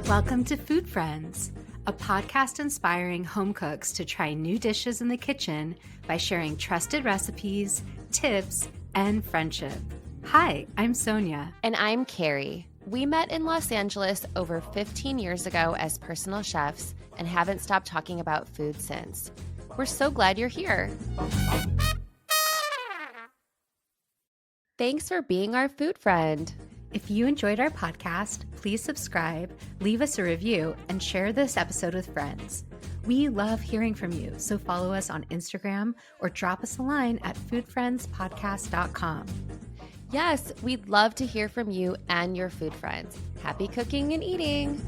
Welcome to Food Friends, a podcast inspiring home cooks to try new dishes in the kitchen by sharing trusted recipes, tips, and friendship. Hi, I'm Sonia. And I'm Carrie. We met in Los Angeles over 15 years ago as personal chefs and haven't stopped talking about food since. We're so glad you're here. Thanks for being our food friend. If you enjoyed our podcast, please subscribe, leave us a review, and share this episode with friends. We love hearing from you, so follow us on Instagram or drop us a line at foodfriendspodcast.com. Yes, we'd love to hear from you and your food friends. Happy cooking and eating.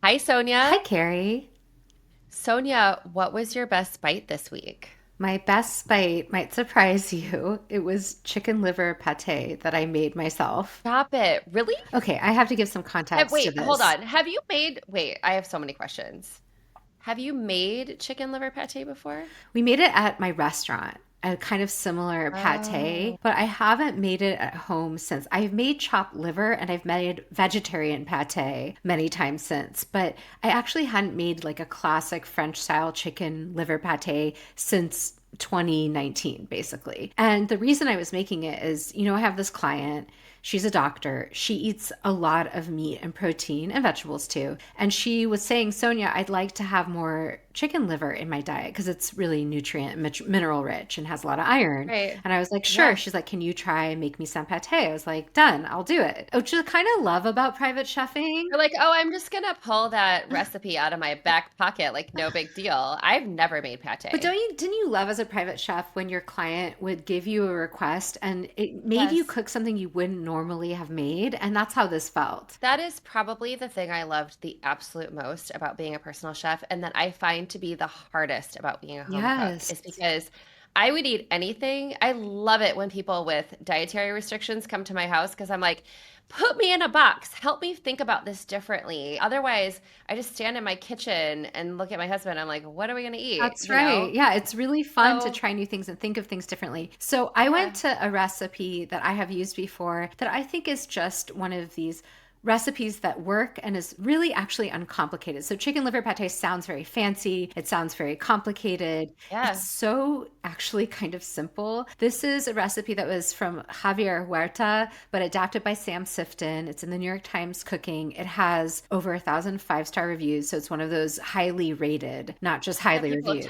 Hi, Sonia. Hi, Carrie. Sonia, what was your best bite this week? My best bite might surprise you. It was chicken liver pâté that I made myself. Stop it. Really? Okay, I have to give some context to this. Hold on. Wait, I have so many questions. Have you made chicken liver pâté before? We made it at my restaurant, a kind of similar pâté, but I haven't made it at home since. I've made chopped liver and I've made vegetarian pâté many times since, but I actually hadn't made like a classic French style chicken liver pâté since 2019, basically. And the reason I was making it is, I have this client. She's a doctor. She eats a lot of meat and protein and vegetables too. And she was saying, Sonia, I'd like to have more chicken liver in my diet because it's really nutrient, mineral rich and has a lot of iron. Right. And I was like, sure. Yeah. She's like, can you try and make me some pâté? I was like, done, I'll do it. Which I kind of love about private chefing. You're like, oh, I'm just going to pull that recipe out of my back pocket. Like, no big deal. I've never made pâté. But didn't you love as a private chef when your client would give you a request and it made you cook something you wouldn't normally have made? And that's how this felt. That is probably the thing I loved the absolute most about being a personal chef, and that I find to be the hardest about being a home cook is because I would eat anything. I love it when people with dietary restrictions come to my house because I'm like, put me in a box. Help me think about this differently. Otherwise, I just stand in my kitchen and look at my husband. I'm like, what are we going to eat? That's right. Yeah, it's really fun to try new things and think of things differently. So I went to a recipe that I have used before that I think is just one of these recipes that work and is really actually uncomplicated. So chicken liver pâté sounds very fancy. It sounds very complicated. Yeah. It's so actually kind of simple. This is a recipe that was from Javier Huerta, but adapted by Sam Sifton. It's in the New York Times Cooking. It has over 1,000 five-star reviews. So it's one of those highly rated, not just highly reviewed.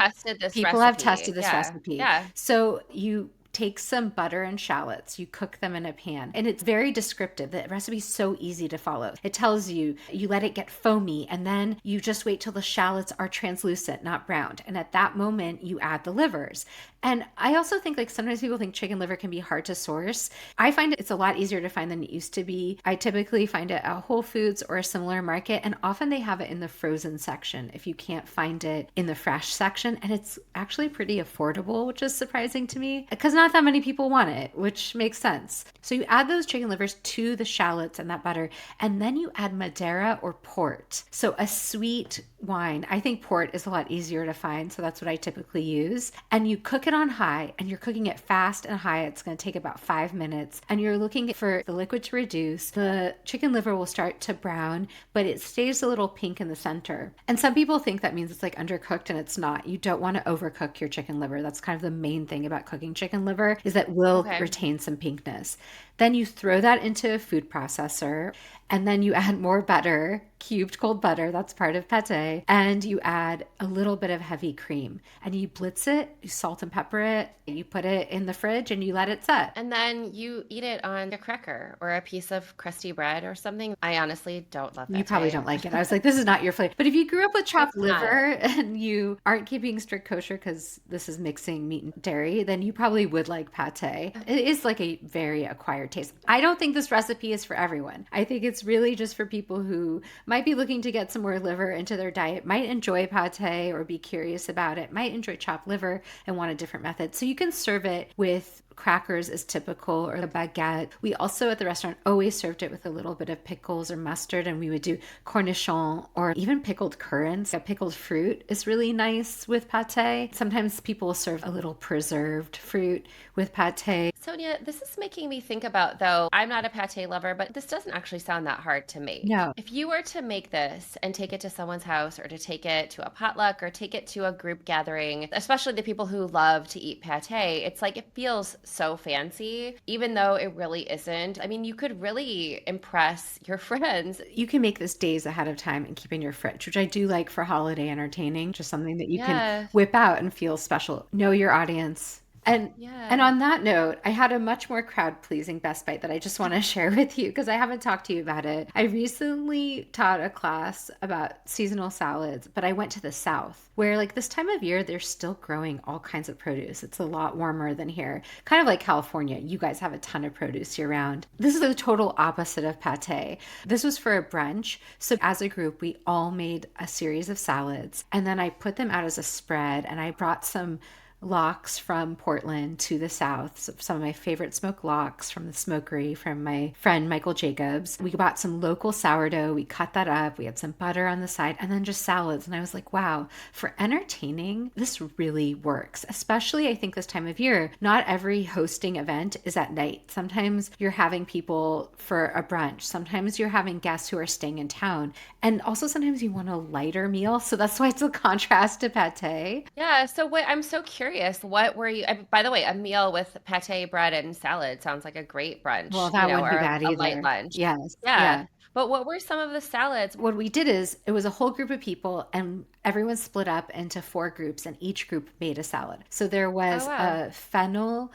People have tested this recipe. Yeah. So you take some butter and shallots, you cook them in a pan, and it's very descriptive. The recipe is so easy to follow. It tells you, you let it get foamy, and then you just wait till the shallots are translucent, not browned. And at that moment, you add the livers. And I also think like sometimes people think chicken liver can be hard to source. I find it's a lot easier to find than it used to be. I typically find it at Whole Foods or a similar market, and often they have it in the frozen section if you can't find it in the fresh section. And it's actually pretty affordable, which is surprising to me because not that many people want it, which makes sense. So you add those chicken livers to the shallots and that butter, and then you add Madeira or port. So a sweet wine. I think port is a lot easier to find, so that's what I typically use. And you cook it on high, and you're cooking it fast and high. It's going to take about 5 minutes, and you're looking for the liquid to reduce. The chicken liver will start to brown, but it stays a little pink in the center. And some people think that means it's like undercooked, and it's not. You don't want to overcook your chicken liver. That's kind of the main thing about cooking chicken liver is that will retain some pinkness. Then you throw that into a food processor, and then you add more butter, cubed cold butter, that's part of pâté, and you add a little bit of heavy cream, and you blitz it, you salt and pepper it, you put it in the fridge, and you let it set. And then you eat it on a cracker or a piece of crusty bread or something. I honestly don't love that. You probably don't like it. I was like, this is not your flavor. But if you grew up with chopped liver and you aren't keeping strict kosher because this is mixing meat and dairy, then you probably would like pâté. It is like a very acquired taste. I don't think this recipe is for everyone. I think it's really just for people who might be looking to get some more liver into their diet, might enjoy pâté or be curious about it, might enjoy chopped liver and want a different method. So you can serve it with crackers is typical, or the baguette. We also at the restaurant always served it with a little bit of pickles or mustard, and we would do cornichon or even pickled currants. A pickled fruit is really nice with pâté. Sometimes people serve a little preserved fruit with pâté. Sonia, this is making me think about, though, I'm not a pate lover, but this doesn't actually sound that hard to make. No. If you were to make this and take it to someone's house or to take it to a potluck or take it to a group gathering, especially the people who love to eat pate, it's like it feels so fancy, even though it really isn't. I mean, you could really impress your friends. You can make this days ahead of time and keep in your fridge, which I do like for holiday entertaining, just something that you can Yeah. whip out and feel special. Know your audience. And Yeah. on that note, I had a much more crowd-pleasing best bite that I just want to share with you because I haven't talked to you about it. I recently taught a class about seasonal salads, but I went to the South where like this time of year they're still growing all kinds of produce. It's a lot warmer than here. Kind of like California. You guys have a ton of produce year round. This is the total opposite of pate. This was for a brunch. So as a group, we all made a series of salads and then I put them out as a spread and I brought some lox from Portland to the South. Some of my favorite smoked lox from the smokery from my friend Michael Jacobs. We bought some local sourdough. We cut that up. We had some butter on the side and then just salads. And I was like, wow, for entertaining, this really works. Especially, I think, this time of year. Not every hosting event is at night. Sometimes you're having people for a brunch. Sometimes you're having guests who are staying in town. And also sometimes you want a lighter meal. So that's why it's a contrast to pate. Yeah. So what I'm so curious, what were you, by the way, a meal with pate bread and salad sounds like a great Well, brunch, that wouldn't or be a, bad a light either. lunch. Yes. Yeah. Yeah. But what were some of the salads? What we did is it was a whole group of people and everyone split up into four groups and each group made a salad. So there Oh, was wow. a fennel,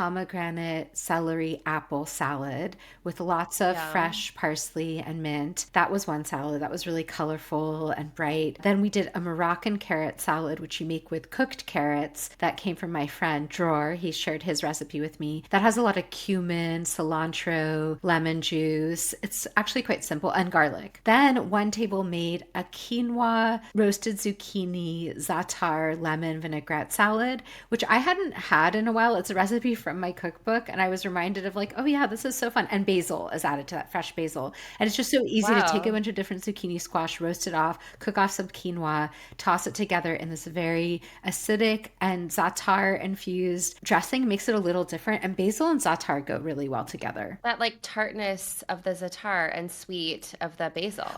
pomegranate, celery, apple salad with lots of Yum. fresh parsley and mint. That was one salad that was really colorful and bright. Then we did a Moroccan carrot salad, which you make with cooked carrots that came from my friend Dror. He shared his recipe with me. That has a lot of cumin, cilantro, lemon juice. It's actually quite simple and garlic. Then one table made a quinoa, roasted zucchini, za'atar, lemon vinaigrette salad, which I hadn't had in a while. It's a recipe from my cookbook and I was reminded of like, oh yeah, this is so fun. And basil is added to that, fresh basil. And it's just so easy to take a Wow. bunch of different zucchini squash, roast it off, cook off some quinoa, toss it together in this very acidic and za'atar infused dressing. Makes it a little different. And basil and za'atar go really well together. That like tartness of the za'atar and sweet of the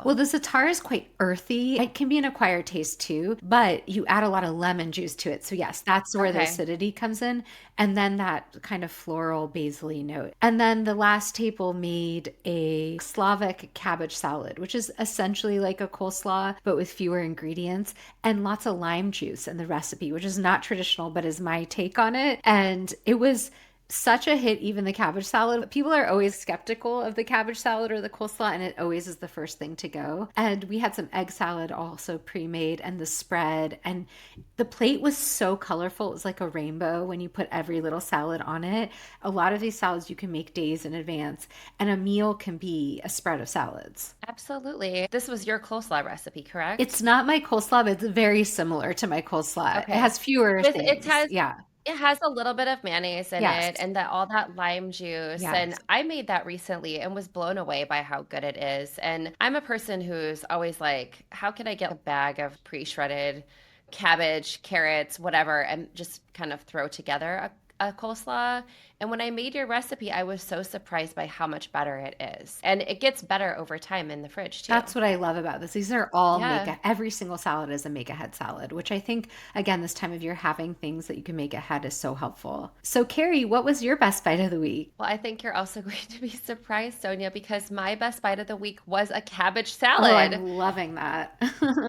Well, basil. the za'atar is quite earthy. It can be an acquired taste too, but you add a lot of lemon juice to it. So yes, that's where the Okay. acidity comes in. And then that kind of floral basil note. And then the last table made a Slavic cabbage salad, which is essentially like a coleslaw, but with fewer ingredients and lots of lime juice in the recipe, which is not traditional, but is my take on it. And it was such a hit, even the cabbage salad. People are always skeptical of the cabbage salad or the coleslaw, and it always is the first thing to go. And we had some egg salad also pre made, and the spread. And the plate was so colorful. It was like a rainbow when you put every little salad on it. A lot of these salads you can make days in advance, and a meal can be a spread of salads. Absolutely. This was your coleslaw recipe, It's correct? not my coleslaw, but it's very similar to my coleslaw. It Okay. has fewer With it things. has Yeah. it has a little bit of mayonnaise in Yes. it and that all that lime juice, and Yes. I made that recently and was blown away by how good it is. And I'm a person who's always like, how can I get a bag of pre-shredded cabbage, carrots, whatever, and just kind of throw together a coleslaw? And when I made your recipe, I was so surprised by how much better it is. And it gets better over time in the fridge too. That's what I love about this. These are all Yeah. every single salad is a make ahead salad, which I think, again, this time of year, having things that you can make ahead is so helpful. So, Carrie, what was your best bite of the week? Well, I think you're also going to be surprised, Sonia, because my best bite of the week was a cabbage Oh, salad. I'm loving that.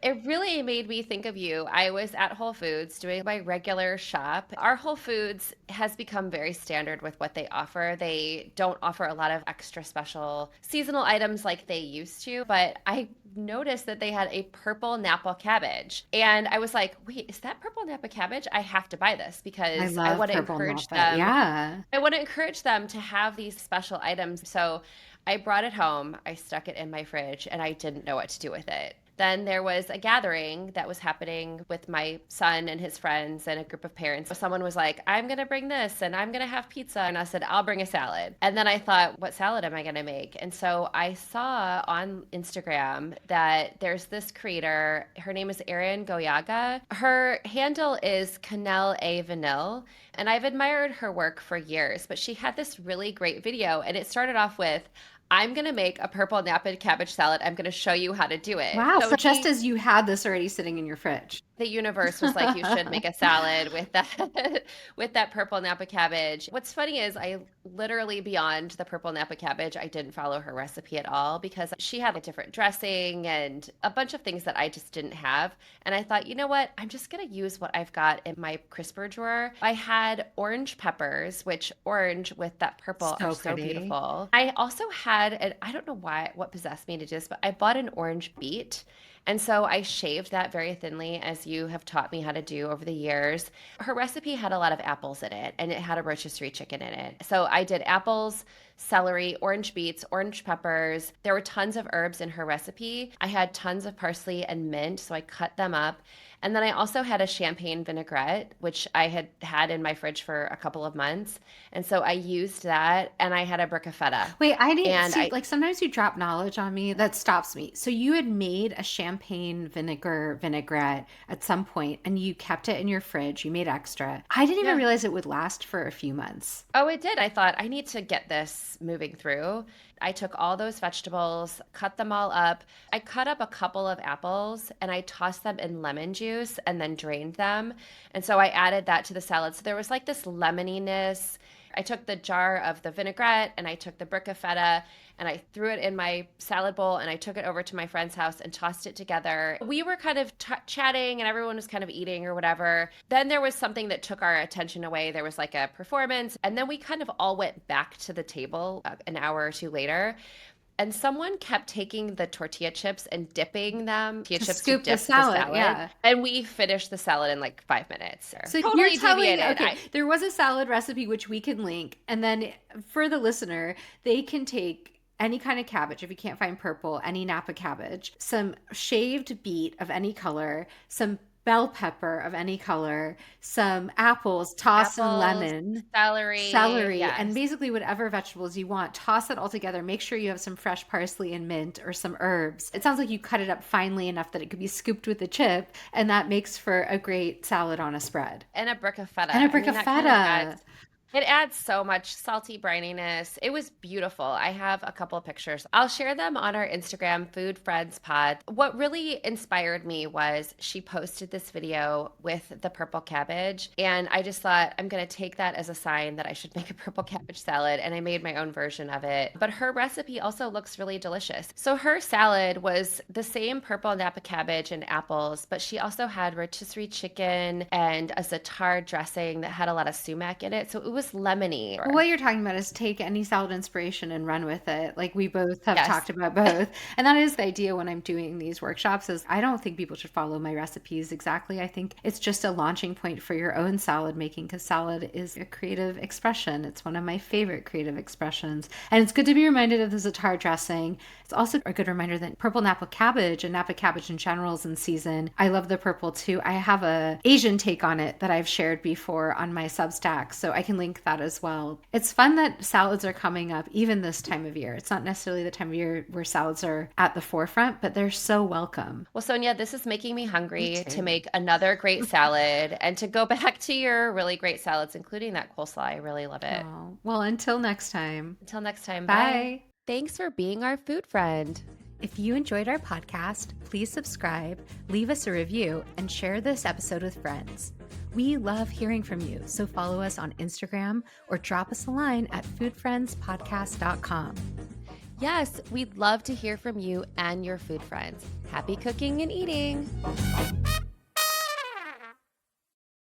It really made me think of you. I was at Whole Foods doing my regular shop. Our Whole Foods has become very standard with what they offer. They don't offer a lot of extra special seasonal items like they used to, but I noticed that they had a purple Napa cabbage. And I was like, wait, is that purple Napa cabbage? I have to buy this I because I love want to purple encourage Napa. them. Yeah. I want to encourage them to have these special items. So I brought it home, I stuck it in my fridge, and I didn't know what to do with it. Then there was a gathering that was happening with my son and his friends and a group of parents. Someone was like, I'm going to bring this and I'm going to have pizza. And I said, I'll bring a salad. And then I thought, what salad am I going to make? And so I saw on Instagram that there's this creator. Her name is Erin Goyaga. Her handle is Canel A Vanille. And I've admired her work for years, but she had this really great video. And it started off with, I'm going to make a purple Napa cabbage salad. I'm going to show you how to do it. Wow. So just as you had this already sitting in your fridge. The universe was like, you should make a salad with that purple Napa cabbage. What's funny is I literally, beyond the purple Napa cabbage, I didn't follow her recipe at all because she had a different dressing and a bunch of things that I just didn't have. And I thought, you know what? I'm just going to use what I've got in my crisper drawer. I had orange peppers, which orange with that purple are so beautiful. I also had, and I don't know what possessed me to do this, but I bought an orange beet. And so I shaved that very thinly, as you have taught me how to do over the years. Her recipe had a lot of apples in it, and it had a rotisserie chicken in it. So I did apples, celery, orange beets, orange peppers. There were tons of herbs in her recipe. I had tons of parsley and mint, so I cut them up. And then I also had a champagne vinaigrette, which I had in my fridge for a couple of months. And so I used that, and I had a brick of feta. Wait, I didn't see, like sometimes you drop knowledge on me that stops me. So you had made a champagne vinaigrette at some point, and you kept it in your fridge. You made extra. I didn't even realize it would last for a few months. Oh, it did. I thought I need to get this moving through. I took all those vegetables, cut them all up. I cut up a couple of apples and I tossed them in lemon juice and then drained them. And so I added that to the salad. So there was like this lemoniness. I took the jar of the vinaigrette and I took the brick of feta and I threw it in my salad bowl and I took it over to my friend's house and tossed it together. We were kind of chatting and everyone was kind of eating or whatever. Then there was something that took our attention away. There was like a performance. And then we kind of all went back to the table an hour or two later. And someone kept taking the tortilla chips and dipping them. To scoop the salad, yeah. And we finished the salad in like 5 minutes. So totally you're telling me, okay, there was a salad recipe which we can link. And then for the listener, they can take any kind of cabbage, if you can't find purple, any Napa cabbage, some shaved beet of any color, some bell pepper of any color, some apples, in lemon, celery, yes. And basically whatever vegetables you want, toss it all together. Make sure you have some fresh parsley and mint or some herbs. It sounds like you cut it up finely enough that it could be scooped with a chip, and that makes for a great salad on a spread. And a brick of feta. It adds so much salty brininess. It was beautiful. I have a couple of pictures. I'll share them on our Instagram, Food Friends Pod. What really inspired me was she posted this video with the purple cabbage. And I just thought, I'm going to take that as a sign that I should make a purple cabbage salad. And I made my own version of it. But her recipe also looks really delicious. So her salad was the same purple Napa cabbage and apples, but she also had rotisserie chicken and a za'atar dressing that had a lot of sumac in it. So it was lemony. Well, what you're talking about is take any salad inspiration and run with it. Like we both have talked about both. And that is the idea when I'm doing these workshops is I don't think people should follow my recipes exactly. I think it's just a launching point for your own salad making because salad is a creative expression. It's one of my favorite creative expressions. And it's good to be reminded of the za'atar dressing. It's also a good reminder that purple Napa cabbage and Napa cabbage in general is in season. I love the purple too. I have a Asian take on it that I've shared before on my Substack, so I can link that as well. It's fun that salads are coming up even this time of year. It's not necessarily the time of year where salads are at the forefront, but they're so welcome. Well, Sonia, this is making me hungry to make another great salad and to go back to your really great salads, including that coleslaw. I really love it. Oh, well, until next time. Bye. Thanks for being our food friend. If you enjoyed our podcast, please subscribe, leave us a review, and share this episode with friends. We love hearing from you, so follow us on Instagram or drop us a line at foodfriendspodcast.com. Yes, we'd love to hear from you and your food friends. Happy cooking and eating!